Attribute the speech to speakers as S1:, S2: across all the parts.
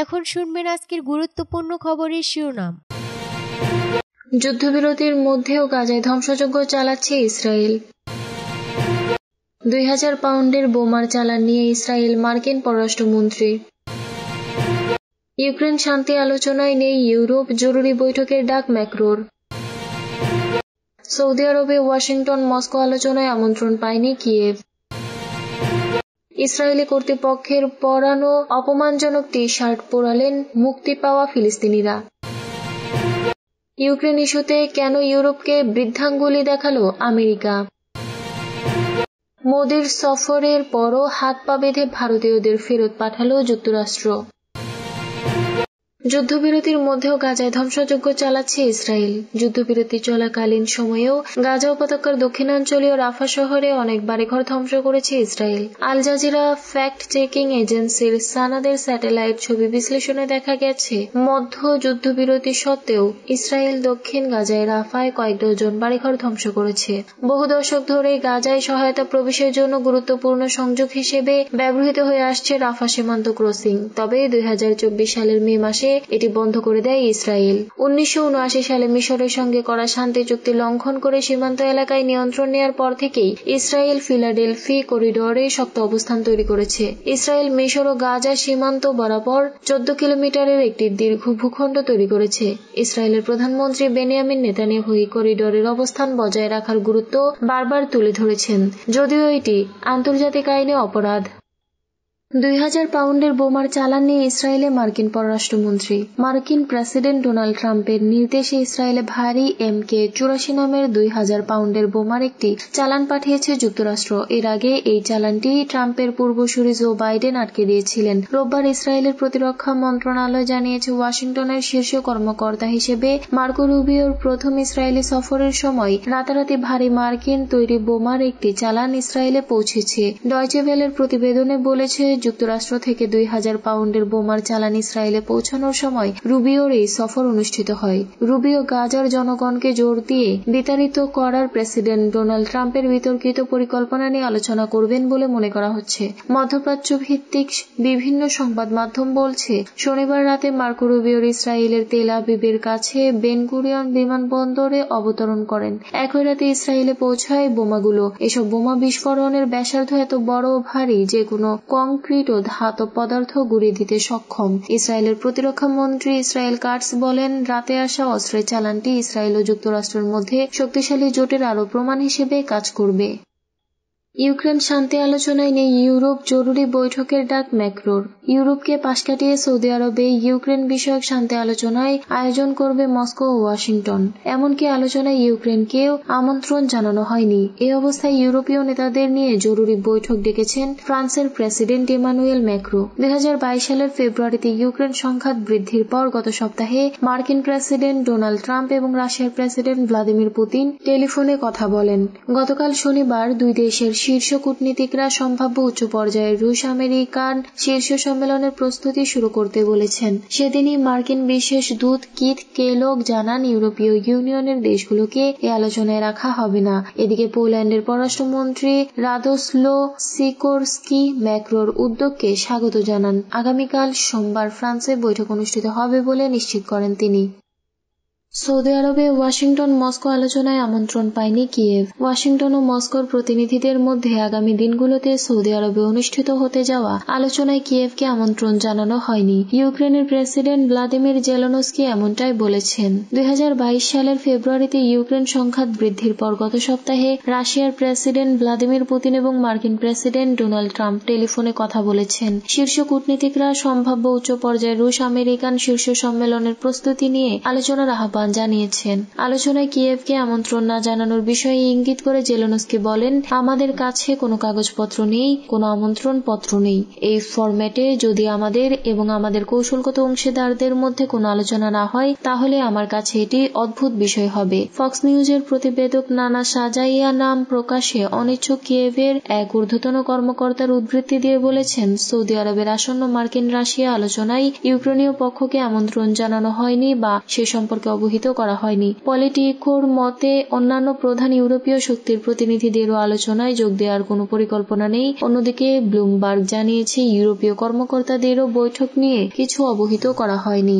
S1: এখন শুনবেন আজকের গুরুত্বপূর্ণ খবরের শিরোনাম।
S2: যুদ্ধবিরতির মধ্যেও গাজায় ধ্বংসযজ্ঞ চালাচ্ছে ইসরায়েল। 2000 পাউন্ডের বোমার চালান নিয়ে ইসরায়েল মার্কিন পররাষ্ট্রমন্ত্রী। ইউক্রেন শান্তি আলোচনায় নেই ইউরোপ, জরুরি বৈঠকের ডাক ম্যাক্রোর। সৌদি আরবে ওয়াশিংটন মস্কো আলোচনায় আমন্ত্রণ পায়নি কিয়েভ। ইসরায়েলি কর্তৃপক্ষের পরানো অপমানজনক টি-শার্ট পরালেন মুক্তি পাওয়া ফিলিস্তিনিরা। ইউক্রেন ইস্যুতে কেন ইউরোপকে বৃদ্ধাঙ্গুলি দেখালো আমেরিকা। মোদির সফরের পরও হাত পা বেঁধে ভারতীয়দের ফেরত পাঠালো যুক্তরাষ্ট্র। যুদ্ধবিরতির মধ্যেও গাজায় ধ্বংসযজ্ঞ চালাচ্ছে ইসরায়েল। যুদ্ধবিরতি চলাকালীন সময়েও গাজা উপত্যকার দক্ষিণাঞ্চলীয় রাফা শহরে অনেক বাড়িঘর ধ্বংস করেছে Israel. Al Jazeera fact checking এজেন্সির সানাদের স্যাটেলাইট ছবি বিশ্লেষণে দেখা গেছে, মধ্য যুদ্ধবিরতি সত্ত্বেও ইসরায়েল দক্ষিণ গাজায় রাফায় কয়েক ডজন বাড়িঘর ধ্বংস করেছে। বহু দশক ধরে গাজায় সহায়তা প্রবেশের জন্য গুরুত্বপূর্ণ সংযোগ হিসেবে ব্যবহৃত হয়ে আসছে রাফা সীমান্ত ক্রসিং। তবে 2024 সালের মে মাসে এটি বন্ধ করে দেয় ইসরায়েল। 1979 সালে মিশরের সঙ্গে করা শান্তি চুক্তি লঙ্ঘন করে সীমান্ত এলাকায় নিয়ন্ত্রণ নেয়ার পর থেকেই ইসরায়েল ফিলাডেলফি করিডোরে শক্ত অবস্থান তৈরি করেছে। ইসরায়েল মিশর ও গাজা সীমান্ত বরাবর 14 কিলোমিটারের একটি দীর্ঘ ভূখণ্ড তৈরি করেছে। ইসরায়েলের প্রধানমন্ত্রী বেনিয়ামিন নেতানিয়াহু এই করিডোরের অবস্থান বজায় রাখার গুরুত্ব বারবার তুলে ধরেছেন, যদিও এটি আন্তর্জাতিক আইনে অপরাধ। 2000 পাউন্ডের বোমার চালান নিয়ে ইসরায়েলে মার্কিন পররাষ্ট্রমন্ত্রী। মার্কিন প্রেসিডেন্ট ডোনাল্ড ট্রাম্পের নির্দেশে ইসরায়েলে ভারী MK-84 নামের 2000 পাউন্ডের বোমার একটি চালান পাঠিয়েছে যুক্তরাষ্ট্র। এর আগে এই চালানটি ট্রাম্পের পূর্বসূরি জো বাইডেন আটকে দিয়েছিলেন। রোববার ইসরায়েলের প্রতিরক্ষা মন্ত্রণালয় জানিয়েছে, ওয়াশিংটনের শীর্ষ কর্মকর্তা হিসেবে মার্কো রুবিওর প্রথম ইসরায়েলি সফরের সময় রাতারাতি ভারী মার্কিন তৈরি বোমার একটি চালান ইসরায়েলে পৌঁছেছে। ডয়চে ভেলের প্রতিবেদনে বলেছে, যুক্তরাষ্ট্র থেকে 2000 পাউন্ডের বোমার চালান ইসরায়েলে পৌঁছানোর সময় রুবিওর এই সফর অনুষ্ঠিত হয়। রুবিও গাজার জনগণকে জোর দিয়ে বিতাড়িত করার প্রেসিডেন্ট ডোনাল্ড ট্রাম্পের বিতর্কিত পরিকল্পনা নিয়ে আলোচনা করবেন বলে মনে করা হচ্ছে। মধ্যপ্রাচ্য ভিত্তিক বিভিন্ন সংবাদ মাধ্যম বলছে, শনিবার রাতে মার্কো রুবিওর ইসরায়েলের তেল আবিবের কাছে বেন গুরিয়ন বিমানবন্দরে অবতরণ করেন। একই রাতে ইসরায়েলে পৌঁছায় বোমাগুলো। এসব বোমা বিস্ফোরণের ব্যাসার্ধ এত বড় ও ভারী যে কোনো কংক্রিট ও ধাতব পদার্থ গুঁড়িয়ে দিতে সক্ষম। ইসরায়েলের প্রতিরক্ষা মন্ত্রী ইসরায়েল কাটস বলেন, রাতে আসা অস্ত্রের চালানটি ইসরায়েল ও যুক্তরাষ্ট্রের মধ্যে শক্তিশালী জোটের আরও প্রমাণ হিসেবে কাজ করবে। ইউক্রেন শান্তি আলোচনায় নেই ইউরোপ, জরুরি বৈঠকের ডাক ম্যাক্রোর। ইউরোপকে পাশ কাটিয়ে সৌদি আরবে ইউক্রেন বিষয়ক শান্তি আলোচনায় আয়োজন করবে মস্কো ও ওয়াশিংটন। এমনকি আলোচনায় ইউক্রেনকেও আমন্ত্রণ জানানো হয়নি। এই অবস্থায় ইউরোপীয় নেতাদের নিয়ে জরুরি বৈঠক ডেকেছেন ফ্রান্সের প্রেসিডেন্ট ইমানুয়েল ম্যাক্রো। 2022 সালের ফেব্রুয়ারিতে ইউক্রেন সংঘাত বৃদ্ধির পর গত সপ্তাহে মার্কিন প্রেসিডেন্ট ডোনাল্ড ট্রাম্প এবং রাশিয়ার প্রেসিডেন্ট ভ্লাদিমির পুতিন টেলিফোনে কথা বলেন। গতকাল শনিবার দুই দেশের শীর্ষ কূটনীতিকরা সম্ভাব্য উচ্চ পর্যায়ের রুশ আমেরিকান শীর্ষ সম্মেলনের প্রস্তুতি শুরু করতে বলেছেন। সেদিনই মার্কিন বিশেষ দূত কিথ কেলগ জানান, ইউরোপীয় ইউনিয়নের দেশগুলোকে এই আলোচনায় রাখা হবে না। এদিকে পোল্যান্ডের পররাষ্ট্রমন্ত্রী রাদোস্লো সিকোরস্কি ম্যাক্রোর উদ্যোগকে স্বাগত জানান। আগামীকাল সোমবার ফ্রান্সে বৈঠক অনুষ্ঠিত হবে বলে নিশ্চিত করেন তিনি। সৌদি আরবে ওয়াশিংটন মস্কো আলোচনায় আমন্ত্রণ পায়নি কিয়েভ। ওয়াশিংটন ও মস্কোর প্রতিনিধিদের মধ্যে আগামী দিনগুলোতে সৌদি আরবে অনুষ্ঠিত হতে যাওয়া আলোচনায় কিয়েভকে আমন্ত্রণ জানানো হয়নি। ইউক্রেনের প্রেসিডেন্ট ভ্লাদিমির জেলেনস্কি এমনটাই বলেছেন। 2022 সালের ফেব্রুয়ারিতে ইউক্রেন সংঘাত বৃদ্ধির পর গত সপ্তাহে রাশিয়ার প্রেসিডেন্ট ভ্লাদিমির পুতিন এবং মার্কিন প্রেসিডেন্ট ডোনাল্ড ট্রাম্প টেলিফোনে কথা বলেছেন। শীর্ষ কূটনীতিকরা সম্ভাব্য উচ্চ পর্যায়ের রুশ আমেরিকান শীর্ষ সম্মেলনের প্রস্তুতি নিয়ে আলোচনার আহ্বান জানিয়েছেন। আলোচনায় কিয়েভকে আমন্ত্রণ না জানানোর বিষয়ে ইঙ্গিত করে জেলেনস্কি বলেন, আমাদের কাছে কোনো কাগজপত্র নেই, কোনো আমন্ত্রণ পত্র নেই। এই ফরম্যাটে যদি আমাদের এবং আমাদের কৌশলগত অংশীদারদের মধ্যে কোনো আলোচনা না হয়, তাহলে আমার কাছে এটি অদ্ভুত বিষয় হবে। ফক্স নিউজের প্রতিবেদক নানা সাজাইয়া নাম প্রকাশে অনিচ্ছুক কিয়েভের এক ঊর্ধ্বতন কর্মকর্তার উদ্ধৃতি দিয়ে বলেছেন, সৌদি আরবের আসন্ন মার্কিন রাশিয়া আলোচনায় ইউক্রেনীয় পক্ষকে আমন্ত্রণ জানানো হয়নি বা সে সম্পর্কে অবহিত অবহিত করা হয়নি। পলিটিকোর মতে অন্যান্য প্রধান ইউরোপীয় শক্তির প্রতিনিধিদেরও আলোচনায় যোগ দেওয়ার কোনো পরিকল্পনা নেই। অন্যদিকে ব্লুমবার্গ জানিয়েছে ইউরোপীয় কর্মকর্তাদেরও বৈঠক নিয়ে কিছু অবহিত করা হয়নি।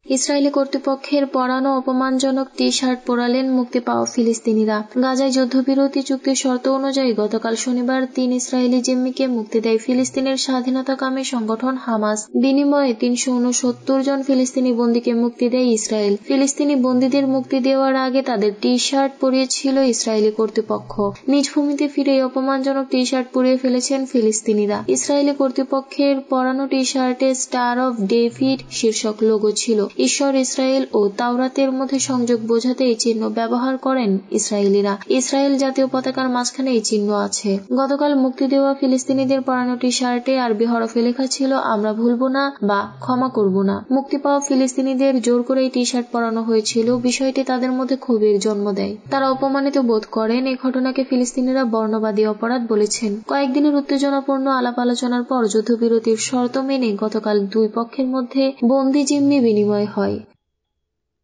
S2: ইসরায়েলি কর্তৃপক্ষের পরানো অপমানজনক টি-শার্ট পরালেন মুক্তি পাওয়া ফিলিস্তিনিরা। গাজায় যুদ্ধবিরতি চুক্তির শর্ত অনুযায়ী গতকাল শনিবার 3 ইসরায়েলি জিম্মিকে মুক্তি দেয় ফিলিস্তিনের স্বাধীনতাকামী সংগঠন হামাস। বিনিময়ে 369 জন ফিলিস্তিনি বন্দীকে মুক্তি দেয় ইসরায়েল। ফিলিস্তিনি বন্দীদের মুক্তি দেওয়ার আগে তাদের টি-শার্ট পরিয়েছিল ইসরায়েলি কর্তৃপক্ষ। নিজ ভূমিতে ফিরে এই অপমানজনক টি-শার্ট পরিয়ে ফেলেছেন ফিলিস্তিনিরা। ইসরায়েলি কর্তৃপক্ষের পরানো টি-শার্টে স্টার অফ ডেভিড শীর্ষক লোগো ছিল। ঈশ্বর, ইসরায়েল ও তাওরাতের মধ্যে সংযোগ বোঝাতে এই চিহ্ন ব্যবহার করেন ইসরায়েলিরা। ইসরায়েল জাতীয় পতাকার মাঝখানে এই চিহ্ন আছে। গতকাল মুক্তি দেওয়া ফিলিস্তিনিদের পরানো টি-শার্টে আরবি হরফে লেখা ছিল, আমরা ভুলব না বা ক্ষমা করব না। মুক্তি পাওয়া ফিলিস্তিনিদের জোর করে এই টি-শার্ট পরানো হয়েছিল। বিষয়টি তাদের মধ্যে ক্ষোভের জন্ম দেয়। তারা অপমানিত বোধ করেন। এই ঘটনাকে ফিলিস্তিনিরা বর্ণবাদী অপরাধ বলেছেন। কয়েকদিনের উত্তেজনাপূর্ণ আলাপ আলোচনার পর যুদ্ধবিরতির শর্ত মেনে গতকাল দুই পক্ষের মধ্যে বন্দী জিম্মি বিনিময় হয়।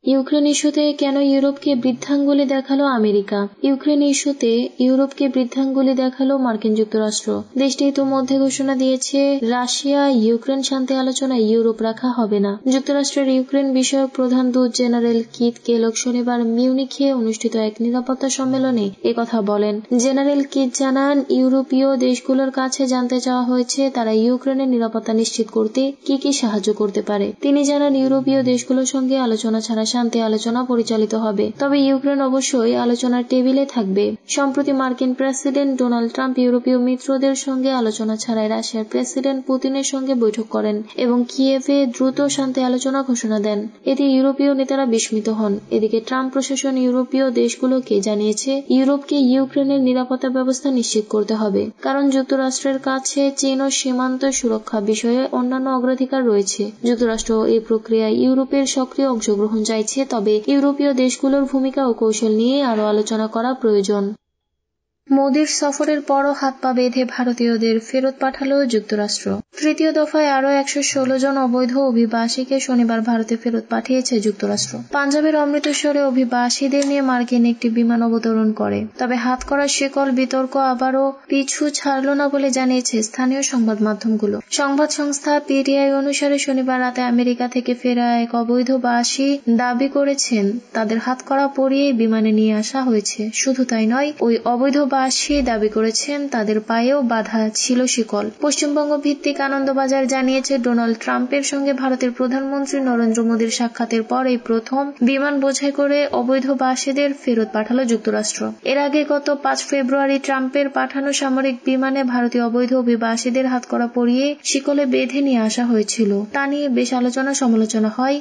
S2: ইউক্রেন ইস্যুতে কেন ইউরোপকে বৃদ্ধাঙ্গুলি দেখালো আমেরিকা? ইউক্রেন ইস্যুতে ইউরোপকে বৃদ্ধাঙ্গুলি দেখালো মার্কিন যুক্তরাষ্ট্র। দেশটি ইতিমধ্যে ঘোষণা দিয়েছে রাশিয়া ইউক্রেন শান্তি আলোচনায় ইউরোপ রাখা হবে না। যুক্তরাষ্ট্রের ইউক্রেন বিষয়ক প্রধান দূত জেনারেল কিথ কেলগ শনিবার মিউনিখে অনুষ্ঠিত এক নিরাপত্তা সম্মেলনে একথা বলেন। জেনারেল কিথ জানান, ইউরোপীয় দেশগুলোর কাছে জানতে চাওয়া হয়েছে তারা ইউক্রেনের নিরাপত্তা নিশ্চিত করতে কি কি সাহায্য করতে পারে। তিনি জানান, ইউরোপীয় দেশগুলোর সঙ্গে আলোচনা ছাড়া শান্তি আলোচনা পরিচালিত হবে, তবে ইউক্রেন অবশ্যই আলোচনার টেবিলে থাকবে। সম্প্রতি মার্কিন প্রেসিডেন্ট ডোনাল্ড ট্রাম্প ইউরোপীয় মিত্রদের সঙ্গে আলোচনা ছাড়াই রাশিয়ার প্রেসিডেন্ট পুতিনের সঙ্গে বৈঠক করেন এবং কিয়েভে দ্রুত শান্তি আলোচনা ঘোষণা দেন। এতে ইউরোপীয় নেতারা বিস্মিত হন। এদিকে ট্রাম্প প্রশাসন ইউরোপীয় দেশগুলোকে জানিয়েছে ইউরোপকে ইউক্রেনের নিরাপত্তা ব্যবস্থা নিশ্চিত করতে হবে, কারণ যুক্তরাষ্ট্রের কাছে চীন ও সীমান্ত সুরক্ষা বিষয়ে অন্যান্য অগ্রাধিকার রয়েছে। যুক্তরাষ্ট্র এই প্রক্রিয়ায় ইউরোপের সক্রিয় অংশগ্রহণ চাইছে, তবে ইউরোপীয় দেশগুলোর ভূমিকা ও কৌশল নিয়ে আরও আলোচনা করা প্রয়োজন। মোদির সফরের পরও হাত পা বেঁধে ভারতীয়দের ফেরত পাঠালো যুক্তরাষ্ট্র। তৃতীয় দফায় আরও 116 জন অবৈধ অভিবাসীকে শনিবার ভারতে ফেরত পাঠিয়েছে যুক্তরাষ্ট্র। পাঞ্জাবের অমৃতসরে অভিবাসীদের নিয়ে মার্কিন একটি বিমান অবতরণ করে। তবে হাতকড়া শিকল বিতর্ক আবারও পিছু ছাড়ল না বলে জানিয়েছে স্থানীয় সংবাদ মাধ্যমগুলো। সংবাদ সংস্থা পিটিআই অনুসারে শনিবার রাতে আমেরিকা থেকে ফেরা এক অবৈধবাসী দাবি করেছেন তাদের হাতকড়া পরিয়ে বিমানে নিয়ে আসা হয়েছে। শুধু তাই নয়, ওই অবৈধবাসী দাবি করেছেন তাদের পায়েও বাঁধা ছিল শিকল। পশ্চিমবঙ্গ ভিত্তিক আনন্দবাজার জানিয়েছে, ডোনাল্ড ট্রাম্পের সঙ্গে ভারতের প্রধানমন্ত্রী নরেন্দ্র মোদীর সাক্ষাতের পর এই প্রথম বিমান বোঝাই করে অবৈধবাসীদের ফেরত পাঠালো যুক্তরাষ্ট্র। এর আগে গত 5 ফেব্রুয়ারি ট্রাম্পের পাঠানো সামরিক বিমানে ভারতীয় অবৈধ অভিবাসীদের হাতকড়া পরিয়ে শিকলে বেঁধে নিয়ে আসা হয়েছিল। তা নিয়ে বেশ আলোচনা সমালোচনা হয়।